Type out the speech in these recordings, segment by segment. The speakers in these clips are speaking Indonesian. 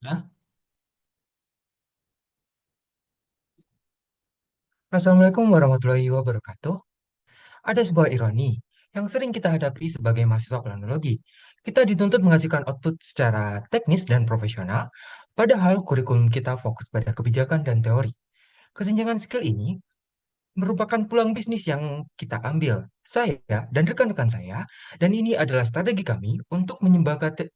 Nah, Assalamualaikum warahmatullahi wabarakatuh. Ada sebuah ironi yang sering kita hadapi sebagai mahasiswa planologi. Kita dituntut menghasilkan output secara teknis dan profesional, padahal kurikulum kita fokus pada kebijakan dan teori. Kesenjangan skill ini merupakan peluang bisnis yang kita ambil, saya dan rekan-rekan saya, dan ini adalah strategi kami untuk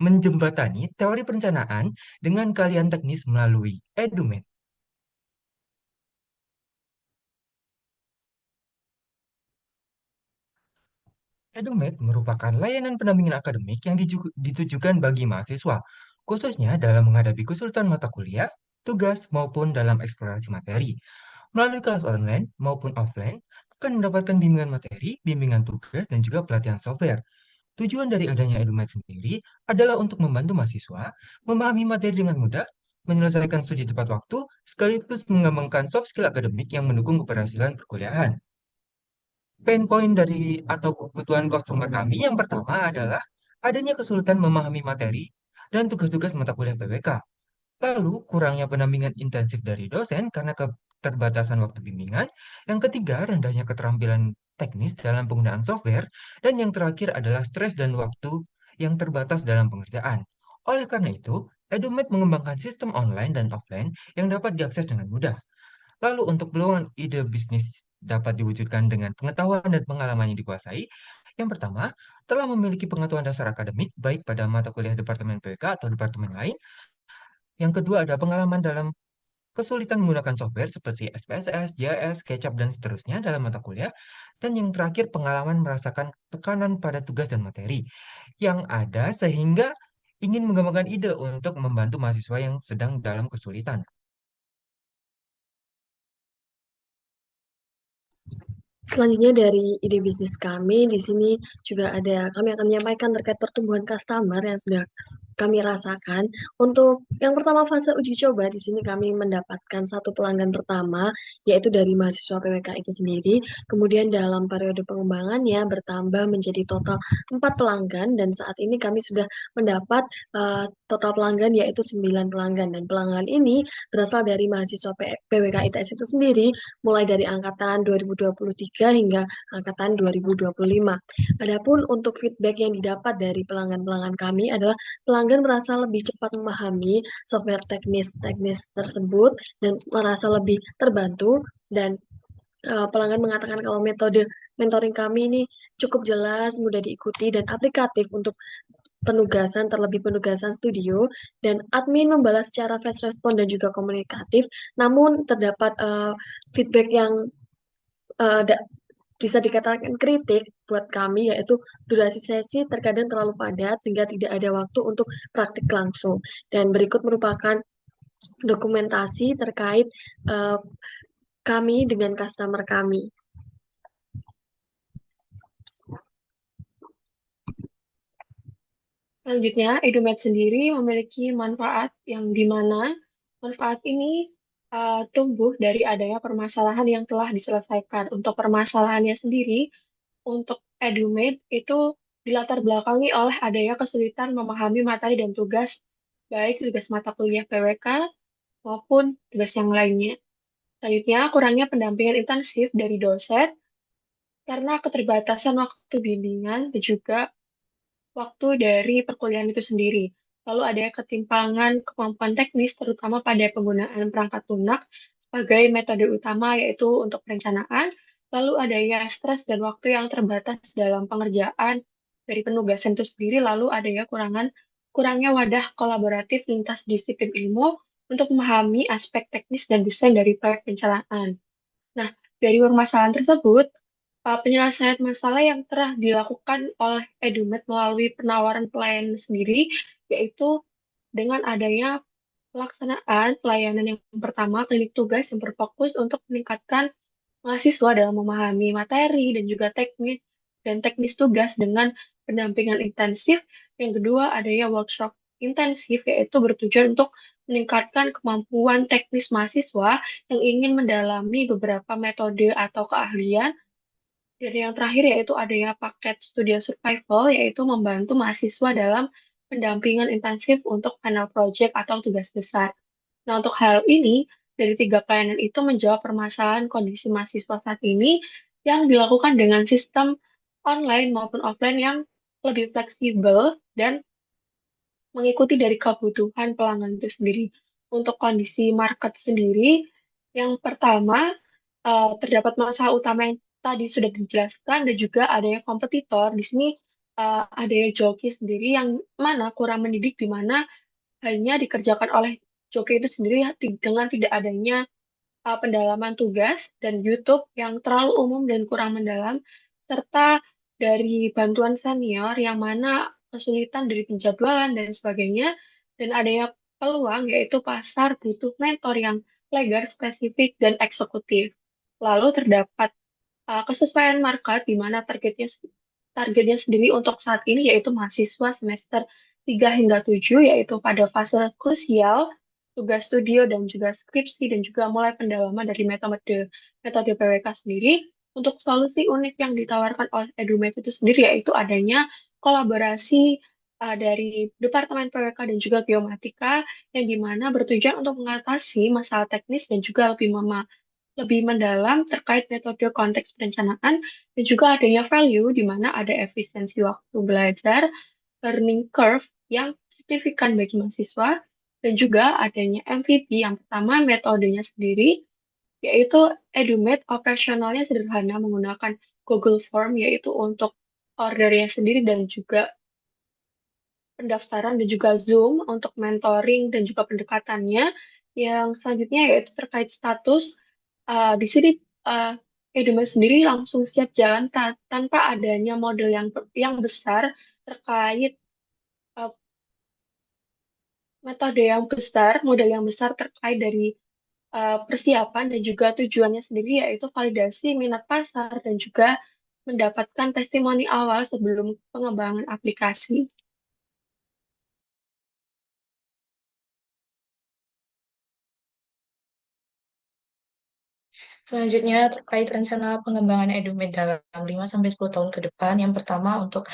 menjembatani teori perencanaan dengan keahlian teknis melalui EduMed. EduMed merupakan layanan pendampingan akademik yang ditujukan bagi mahasiswa, khususnya dalam menghadapi kesulitan mata kuliah, tugas, maupun dalam eksplorasi materi. Melalui kelas online maupun offline, akan mendapatkan bimbingan materi, bimbingan tugas, dan juga pelatihan software. Tujuan dari adanya EduMed sendiri adalah untuk membantu mahasiswa memahami materi dengan mudah, menyelesaikan studi tepat waktu, sekaligus mengembangkan soft skill akademik yang mendukung keberhasilan perkuliahan. Pain point dari atau kebutuhan customer kami yang pertama adalah adanya kesulitan memahami materi dan tugas-tugas mata kuliah PWK. Lalu, kurangnya pendampingan intensif dari dosen karena keterbatasan waktu bimbingan. Yang ketiga, rendahnya keterampilan teknis dalam penggunaan software. Dan yang terakhir adalah stres dan waktu yang terbatas dalam pengerjaan. Oleh karena itu, EduMed mengembangkan sistem online dan offline yang dapat diakses dengan mudah. Lalu untuk peluang ide bisnis dapat diwujudkan dengan pengetahuan dan pengalaman yang dikuasai. Yang pertama, telah memiliki pengetahuan dasar akademik baik pada mata kuliah Departemen PK atau departemen lain. Yang kedua ada pengalaman dalam kesulitan menggunakan software seperti SPSS, JS, SketchUp, dan seterusnya dalam mata kuliah. Dan yang terakhir pengalaman merasakan tekanan pada tugas dan materi yang ada sehingga ingin mengembangkan ide untuk membantu mahasiswa yang sedang dalam kesulitan. Selanjutnya dari ide bisnis kami, di sini juga ada kami akan menyampaikan terkait pertumbuhan customer yang sudah kami rasakan. Untuk yang pertama fase uji coba, di sini kami mendapatkan satu pelanggan pertama, yaitu dari mahasiswa PWK itu sendiri. Kemudian dalam periode pengembangannya bertambah menjadi total 4 pelanggan, dan saat ini kami sudah mendapat total pelanggan yaitu 9 pelanggan. Dan pelanggan ini berasal dari mahasiswa PWK ITS itu sendiri, mulai dari angkatan 2023 hingga angkatan 2025. Adapun untuk feedback yang didapat dari pelanggan-pelanggan kami adalah pelanggan merasa lebih cepat memahami software teknis-teknis tersebut dan merasa lebih terbantu, dan pelanggan mengatakan kalau metode mentoring kami ini cukup jelas, mudah diikuti, dan aplikatif untuk penugasan, terlebih penugasan studio, dan admin membalas secara fast respon dan juga komunikatif. Namun terdapat feedback yang eh, da- bisa dikatakan kritik buat kami, yaitu durasi sesi terkadang terlalu padat sehingga tidak ada waktu untuk praktik langsung. Dan berikut merupakan dokumentasi terkait eh, kami dengan customer kami. Selanjutnya, EduMed sendiri memiliki manfaat yang dimana manfaat ini tumbuh dari adanya permasalahan yang telah diselesaikan. Untuk permasalahannya sendiri, untuk EduMed itu dilatar belakangi oleh adanya kesulitan memahami materi dan tugas, baik tugas mata kuliah PWK maupun tugas yang lainnya. Selanjutnya, kurangnya pendampingan intensif dari dosen karena keterbatasan waktu bimbingan dan juga waktu dari perkuliahan itu sendiri. Lalu ada ketimpangan kemampuan teknis, terutama pada penggunaan perangkat lunak sebagai metode utama, yaitu untuk perencanaan. Lalu adanya stres dan waktu yang terbatas dalam pengerjaan dari penugasan itu sendiri. Lalu adanya kurangnya wadah kolaboratif lintas disiplin ilmu untuk memahami aspek teknis dan desain dari proyek perencanaan. Nah, dari permasalahan tersebut, penyelesaian masalah yang telah dilakukan oleh Edumed melalui penawaran pelayanan sendiri, yaitu dengan adanya pelaksanaan pelayanan yang pertama, klinik tugas yang berfokus untuk meningkatkan mahasiswa dalam memahami materi dan juga teknis tugas dengan pendampingan intensif. Yang kedua, adanya workshop intensif, yaitu bertujuan untuk meningkatkan kemampuan teknis mahasiswa yang ingin mendalami beberapa metode atau keahlian. Dan yang terakhir yaitu adanya paket studio survival, yaitu membantu mahasiswa dalam pendampingan intensif untuk panel project atau tugas besar. Nah, untuk hal ini, dari tiga pelayanan itu menjawab permasalahan kondisi mahasiswa saat ini yang dilakukan dengan sistem online maupun offline yang lebih fleksibel dan mengikuti dari kebutuhan pelanggan itu sendiri. Untuk kondisi market sendiri, yang pertama, terdapat masalah utama yang tadi sudah dijelaskan dan juga adanya kompetitor. Di sini adanya joki sendiri yang mana kurang mendidik, di mana hanya dikerjakan oleh joki itu sendiri dengan tidak adanya pendalaman tugas dan YouTube yang terlalu umum dan kurang mendalam, serta dari bantuan senior yang mana kesulitan dari penjadwalan dan sebagainya, dan adanya peluang yaitu pasar butuh mentor yang legal, spesifik, dan eksekutif. Lalu terdapat kesesuaian market di mana targetnya sendiri untuk saat ini yaitu mahasiswa semester 3 hingga 7 yaitu pada fase krusial tugas studio dan juga skripsi dan juga mulai pendalaman dari metode metode PWK sendiri. Untuk solusi unik yang ditawarkan oleh EduMed itu sendiri yaitu adanya kolaborasi dari Departemen PWK dan juga Geomatika yang dimana bertujuan untuk mengatasi masalah teknis dan juga lebih mendalam terkait metode konteks perencanaan dan juga adanya value di mana ada efisiensi waktu belajar, learning curve yang signifikan bagi mahasiswa, dan juga adanya MVP yang pertama metodenya sendiri, yaitu EduMed operasionalnya sederhana menggunakan Google Form yaitu untuk ordernya sendiri dan juga pendaftaran dan juga Zoom untuk mentoring dan juga pendekatannya. Yang selanjutnya yaitu terkait status. Di sini uh, Edume sendiri langsung siap jalan tanpa adanya model yang besar terkait uh, model yang besar terkait dari persiapan dan juga tujuannya sendiri yaitu validasi minat pasar dan juga mendapatkan testimoni awal sebelum pengembangan aplikasi. Selanjutnya terkait rencana pengembangan EduMed dalam 5 sampai 10 tahun ke depan. Yang pertama untuk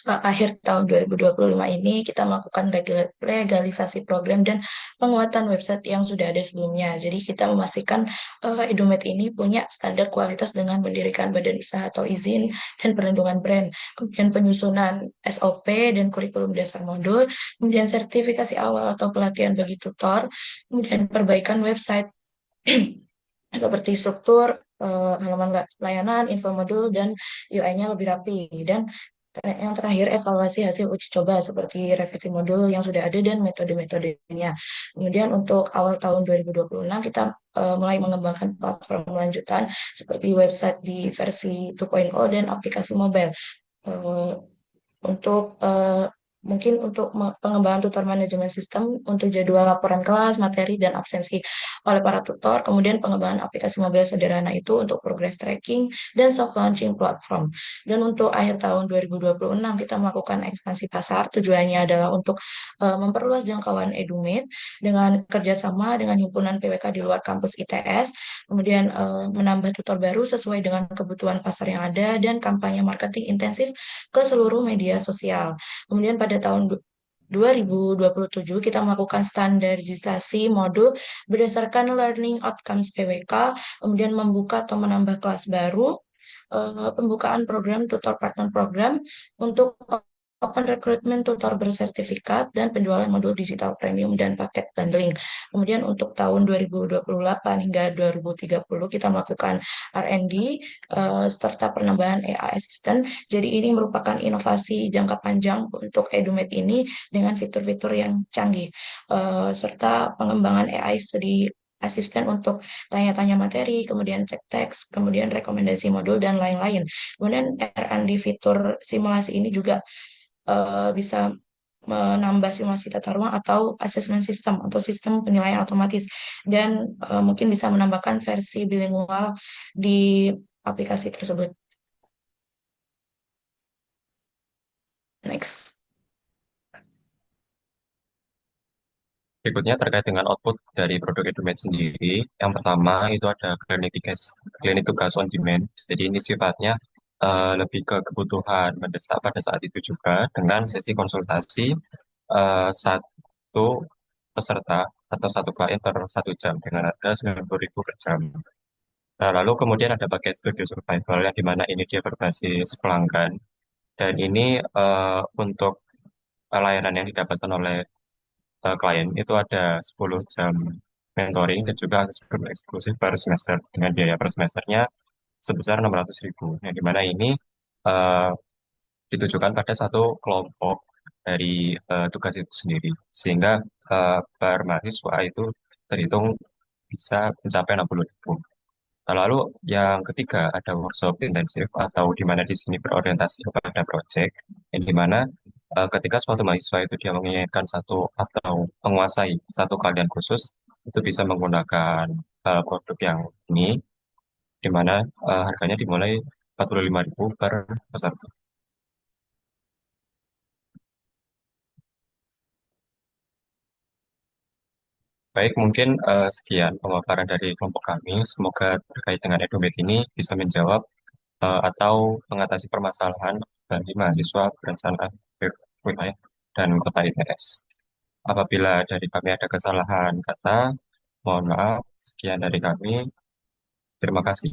akhir tahun 2025 ini kita melakukan legalisasi program dan penguatan website yang sudah ada sebelumnya. Jadi kita memastikan EduMed ini punya standar kualitas dengan mendirikan badan usaha atau izin dan perlindungan brand. Kemudian penyusunan SOP dan kurikulum dasar modul, kemudian sertifikasi awal atau pelatihan bagi tutor, kemudian perbaikan website seperti struktur, halaman layanan, info modul, dan UI-nya lebih rapi. Dan yang terakhir, evaluasi hasil uji coba seperti revisi modul yang sudah ada dan metode-metodenya. Kemudian untuk awal tahun 2026, kita mulai mengembangkan platform lanjutan seperti website di versi 2.0 dan aplikasi mobile. Eh, untuk mungkin untuk pengembangan tutor manajemen sistem untuk jadwal laporan kelas, materi, dan absensi oleh para tutor, kemudian pengembangan aplikasi mobile sederhana itu untuk progress tracking dan soft launching platform. Dan untuk akhir tahun 2026 kita melakukan ekspansi pasar, tujuannya adalah untuk memperluas jangkauan EduMed dengan kerjasama dengan himpunan PWK di luar kampus ITS, kemudian menambah tutor baru sesuai dengan kebutuhan pasar yang ada, dan kampanye marketing intensif ke seluruh media sosial. Kemudian pada tahun 2027 kita melakukan standarisasi modul berdasarkan learning outcomes PWK, kemudian membuka atau menambah kelas baru, pembukaan program tutor partner program untuk open recruitment tutor bersertifikat dan penjualan modul digital premium dan paket bundling. Kemudian untuk tahun 2028 hingga 2030 kita melakukan R&D serta penambahan AI assistant. Jadi ini merupakan inovasi jangka panjang untuk EduMed ini dengan fitur-fitur yang canggih serta pengembangan AI di asisten untuk tanya-tanya materi, kemudian cek teks, kemudian rekomendasi modul, dan lain-lain. Kemudian R&D fitur simulasi ini juga bisa menambah simulasi tata ruang atau assessment system atau sistem penilaian otomatis, dan mungkin bisa menambahkan versi bilingual di aplikasi tersebut. Next. Berikutnya terkait dengan output dari produk Edumed sendiri. Yang pertama itu ada klinik tugas on demand. Jadi ini sifatnya lebih ke kebutuhan mendesak pada saat itu juga dengan sesi konsultasi satu peserta atau satu klien per 1 jam dengan harga 90.000 per jam. Nah, lalu kemudian ada pakai Studio Survival yang di mana ini dia berbasis pelanggan dan ini untuk layanan yang didapatkan oleh klien itu ada 10 jam mentoring dan juga akses group eksklusif per semester dengan biaya per semesternya sebesar 600.000. Yang di mana ini eh, ditujukan pada satu kelompok dari tugas itu sendiri. Sehingga per mahasiswa itu terhitung bisa mencapai 60.000. Nah, lalu yang ketiga ada workshop intensif atau di mana di sini berorientasi kepada project, yang di mana ketika suatu mahasiswa itu dia menginginkan satu atau menguasai satu keahlian khusus, itu bisa menggunakan produk yang ini, di mana harganya dimulai 45.000 per peserta. Baik, mungkin sekian pemaparan dari kelompok kami. Semoga terkait dengan Edumed ini bisa menjawab atau mengatasi permasalahan bagi mahasiswa perencanaan wilayah dan kota ITS. Apabila dari kami ada kesalahan kata, mohon maaf. Sekian dari kami. Terima kasih.